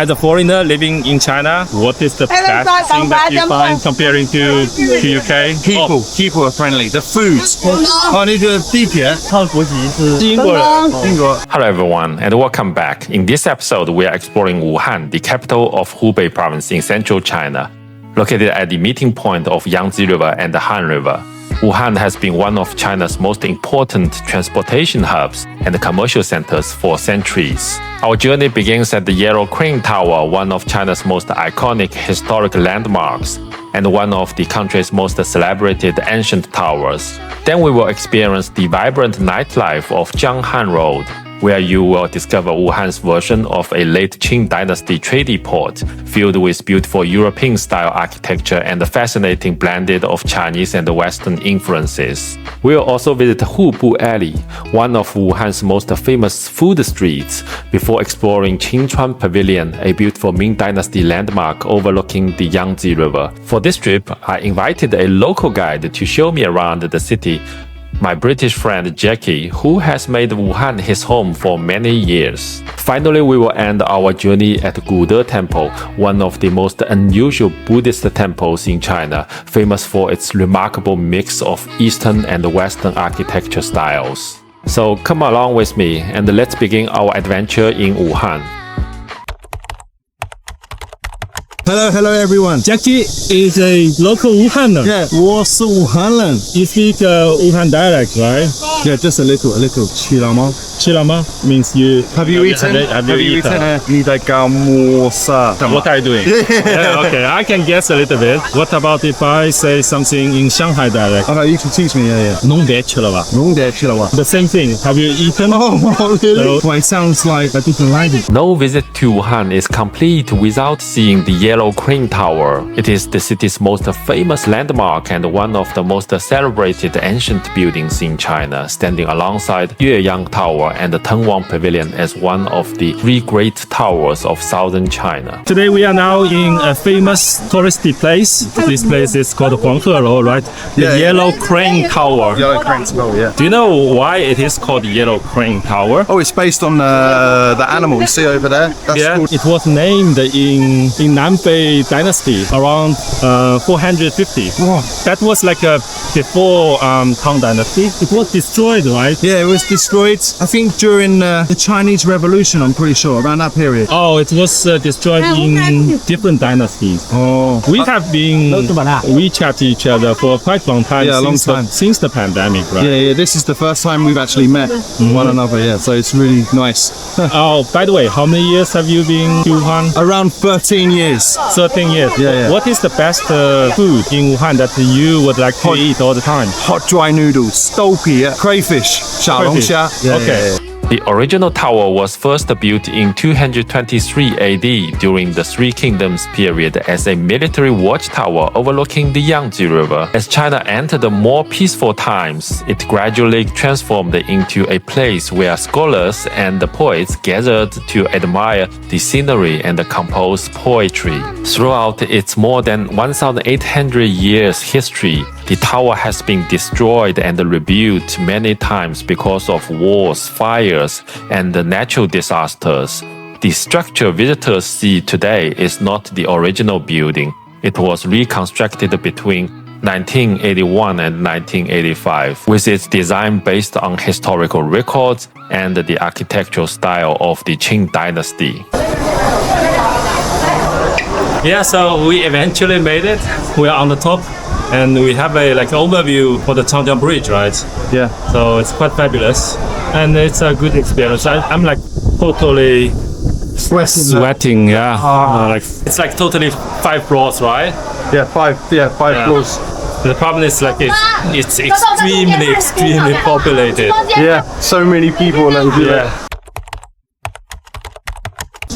As a foreigner living in China, what is the best thing that you find comparing to UK? People are friendly. The food. Hello everyone and welcome back. In this episode, we are exploring Wuhan, the capital of Hubei province in central China. Located at the meeting point of Yangtze River and the Han River, Wuhan has been one of China's most important transportation hubs and commercial centers for centuries. Our journey begins at the Yellow Crane Tower, one of China's most iconic historic landmarks and one of the country's most celebrated ancient towers. Then we will experience the vibrant nightlife of Jianghan Road, where you will discover Wuhan's version of a late Qing dynasty trading port, filled with beautiful European-style architecture and a fascinating blended of Chinese and Western influences. We will also visit Hubu Alley, one of Wuhan's most famous food streets, before exploring Qingchuan Pavilion, a beautiful Ming Dynasty landmark overlooking the Yangtze River. For this trip, I invited a local guide to show me around the city, my British friend Jackie, who has made Wuhan his home for many years. Finally, we will end our journey at Gude Temple, one of the most unusual Buddhist temples in China, famous for its remarkable mix of Eastern and Western architecture styles. So come along with me and let's begin our adventure in Wuhan. Hello everyone. Jackie is a local Wuhaner. Yeah, 我是武汉人. You speak Wuhan dialect, right? Yeah, just a little. 吃了吗? Chilama means you. Have you eaten? Have you eaten? 你在干么? What are you doing? Yeah, okay, I can guess a little bit. What about if I say something in Shanghai dialect? Okay, you can teach me. Yeah. 弄得吃了吧? 弄得吃了吧? The same thing. Have you eaten? Oh, really? No. Well, it sounds like a different language. No visit to Wuhan is complete without seeing the Yellow Crane Tower. It is the city's most famous landmark and one of the most celebrated ancient buildings in China, standing alongside Yueyang Tower and the Tengwang Pavilion as one of the three great towers of southern China. Today we are now in a famous touristy place. This place is called Huanghe, right? The Yellow Crane Tower. Yellow Crane Tower, yeah. Do you know why it is called Yellow Crane Tower? Oh, it's based on the animal you see over there. That's called... It was named in Nanfei Dynasty around 450. Wow. That was like before Tang Dynasty. It was destroyed, right? Yeah, it was destroyed, I think, during the Chinese Revolution, I'm pretty sure, around that period. Oh, it was destroyed in different dynasties. Oh. We have been WeChat each other for quite a long time. Yeah, a long time. Since the pandemic, right? Yeah, this is the first time we've actually met one another, yeah, so it's really nice. Oh, by the way, how many years have you been to Wuhan? Around 13 years. 13 years. Yeah. What is the best food in Wuhan that you would like to eat all the time? Hot dry noodles, doupi, crayfish, 小龙虾. Okay. The original tower was first built in 223 AD during the Three Kingdoms period as a military watchtower overlooking the Yangtze River. As China entered more peaceful times, it gradually transformed into a place where scholars and poets gathered to admire the scenery and compose poetry. Throughout its more than 1,800 years history, the tower has been destroyed and rebuilt many times because of wars, fires, and natural disasters. The structure visitors see today is not the original building. It was reconstructed between 1981 and 1985, with its design based on historical records and the architectural style of the Qing dynasty. Yeah, so we eventually made it. We are on the top. And we have a overview for the Changjiang Bridge, right? Yeah. So it's quite fabulous, and it's a good experience. I'm like totally sweating. Yeah. It's like totally 5 floors, right? Yeah, five floors. The problem is it's extremely populated. Yeah, so many people.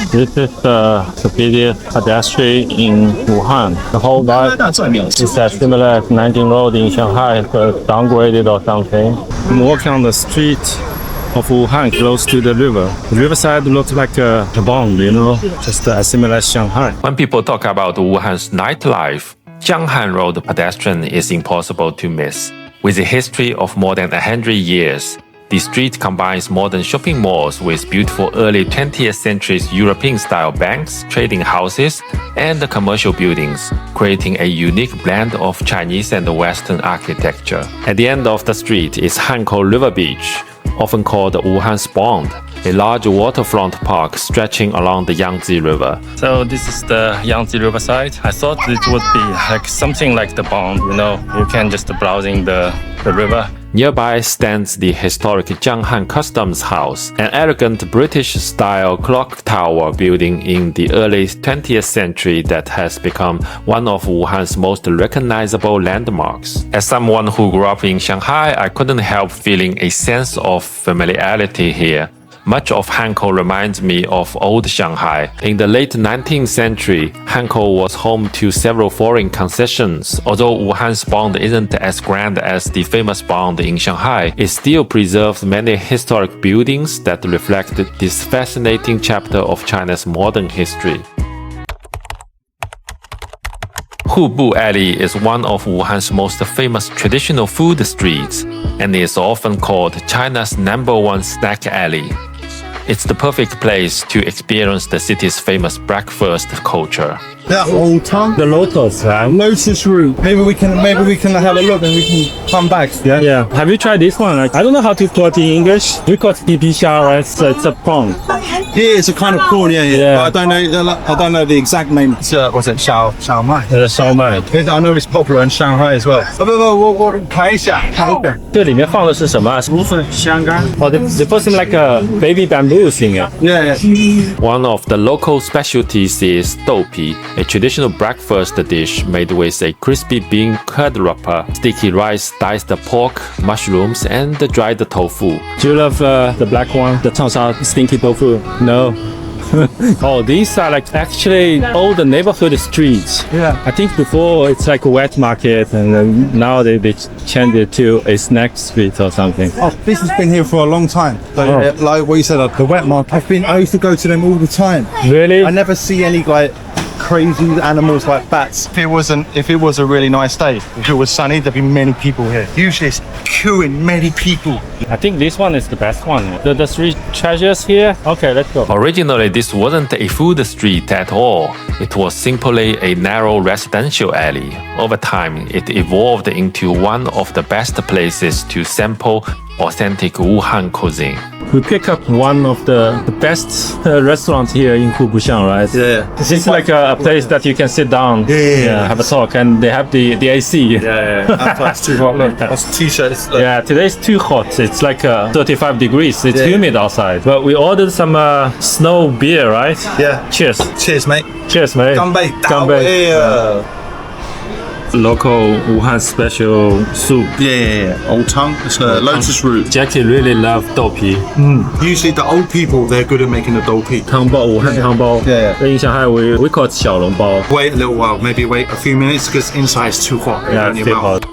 This is the busiest pedestrian in Wuhan. The whole life is as similar as Nanjing Road in Shanghai, but downgraded or something. I'm walking on the street of Wuhan close to the river. The riverside looks like a Bund, just as similar as Shanghai. When people talk about Wuhan's nightlife, Jianghan Road pedestrian is impossible to miss. With a history of more than 100 years, The street combines modern shopping malls with beautiful early 20th century European-style banks, trading houses, and commercial buildings, creating a unique blend of Chinese and Western architecture. At the end of the street is Hankou River Beach, often called Wuhan's Bund, a large waterfront park stretching along the Yangtze River. So this is the Yangtze River side. I thought it would be like something like the Bund, you can just browsing the river. Nearby stands the historic Jianghan Customs House, an elegant British-style clock tower building in the early 20th century that has become one of Wuhan's most recognizable landmarks. As someone who grew up in Shanghai, I couldn't help feeling a sense of familiarity here. Much of Hankou reminds me of old Shanghai. In the late 19th century, Hankou was home to several foreign concessions. Although Wuhan's Bund isn't as grand as the famous Bund in Shanghai, it still preserves many historic buildings that reflect this fascinating chapter of China's modern history. Hubu Alley is one of Wuhan's most famous traditional food streets and is often called China's #1 snack alley. It's the perfect place to experience the city's famous breakfast culture. That old tongue. The lotus, right? Lotus root. Maybe we can have a look and we can come back. Yeah. Yeah. Have you tried this one? I don't know how to call it in English. We call it pipixia, right? It's a prawn. Yeah, it's a kind of prawn. Yeah. But I don't know the exact name. Was it Xiao Mai? Xiao Mai. I know it's popular in Shanghai as well. 我看一下。这里面放的是什么？芦笋、香干。Oh, they put some like a baby bamboo thing. Yeah. One of the local specialties is doupi, a traditional breakfast dish made with a crispy bean curd wrapper, sticky rice, diced pork, mushrooms, and dried tofu. Do you love the black one? The 长沙 stinky tofu? No. Oh, these are like actually all the neighborhood streets. Yeah. I think before it's like a wet market, and then now they changed it to a snack street or something. Oh, this has been here for a long time. So, like what you said, the wet market. I used to go to them all the time. Really? I never see any like crazy animals like bats. If it was a really nice day, if it was sunny, there'd be many people here. Usually it's queuing many people. I think this one is the best one. The three treasures here. Okay, let's go. Originally, this wasn't a food street at all. It was simply a narrow residential alley. Over time, it evolved into one of the best places to sample authentic Wuhan cuisine. We pick up one of the best restaurants here in Hubu, right? Yeah. This is like a place that you can sit down, have a talk, and they have the AC. That's too hot. Look, that's t-shirts. Yeah, today's too hot. It's like 35 degrees. It's humid outside. But we ordered some snow beer, right? Yeah. Cheers. Cheers, mate. Cheers, mate. Ganbei. Local Wuhan special soup. Yeah. Old tongue. It's lotus root. Jackie really loves doupi. Usually the old people, they're good at making the doupi. 汤包, Wuhan 汤包. Yeah. In Shanghai, we call it 小笼包. Wait a little while. Maybe wait a few minutes because inside is too hot. Yeah, it's too hot.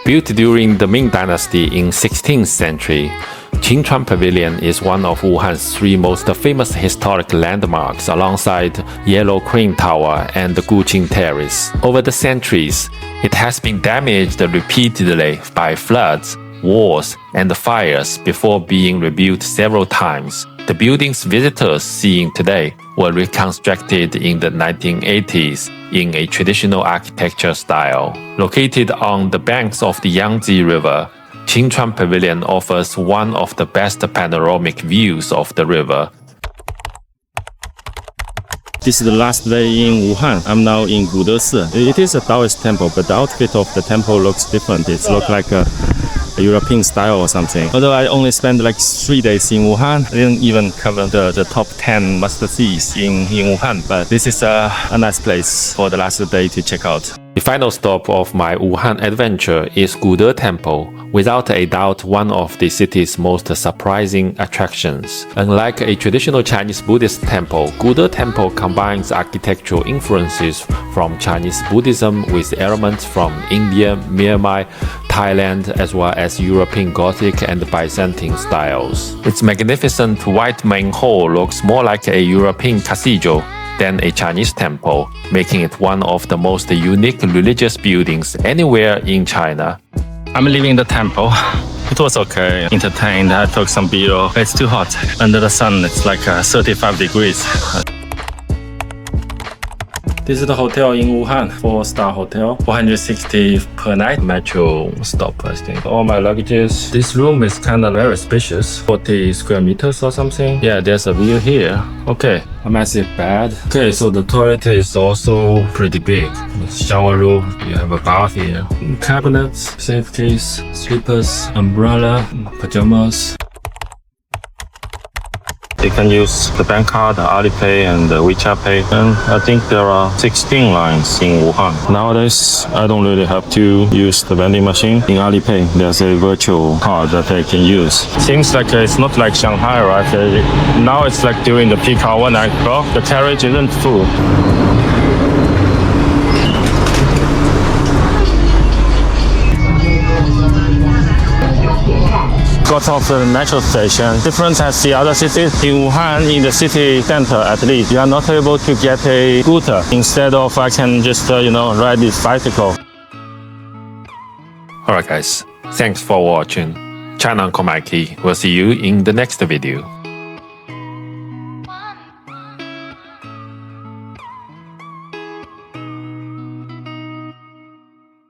Built during the Ming Dynasty in 16th century, Qingchuan Pavilion is one of Wuhan's three most famous historic landmarks alongside Yellow Crane Tower and the Guqing Terrace. Over the centuries, it has been damaged repeatedly by floods, wars, and fires before being rebuilt several times. The buildings visitors seeing today were reconstructed in the 1980s in a traditional architecture style. Located on the banks of the Yangtze River, Qingchuan Pavilion offers one of the best panoramic views of the river. This is the last day in Wuhan. I'm now in Gude Temple. It is a Taoist temple, but the outfit of the temple looks different. It looks like a European style or something. Although I only spent like 3 days in Wuhan, I didn't even cover the top 10 must-sees in Wuhan. But this is a nice place for the last day to check out. The final stop of my Wuhan adventure is Gude Temple, without a doubt one of the city's most surprising attractions. Unlike a traditional Chinese Buddhist temple, Gude Temple combines architectural influences from Chinese Buddhism with elements from India, Myanmar, Thailand, as well as European Gothic and Byzantine styles. Its magnificent white main hall looks more like a European cathedral than a Chinese temple, making it one of the most unique religious buildings anywhere in China. I'm leaving the temple. It was okay, entertained. I took some video. It's too hot. Under the sun, it's like 35 degrees. This is the hotel in Wuhan, 4-star hotel, 460 per night. Metro stop, I think. All my luggages. This room is kind of very spacious, 40 square meters or something. Yeah, there's a view here. Okay, a massive bed. Okay, so the toilet is also pretty big. Shower room, you have a bath here. Cabinets, safeties, slippers, umbrella, pajamas. You can use the bank card, the Alipay, and the WeChat Pay. And I think there are 16 lines in Wuhan. Nowadays, I don't really have to use the vending machine. In Alipay, there's a virtual card that I can use. Seems like it's not like Shanghai, right? Now it's like during the peak hour, 9 o'clock. The carriage isn't full. Got off the metro station. Different as the other cities. In Wuhan, in the city center at least, you are not able to get a scooter. Instead of I can just, ride this bicycle. Alright guys, thanks for watching. China Uncle Mikey. We'll see you in the next video.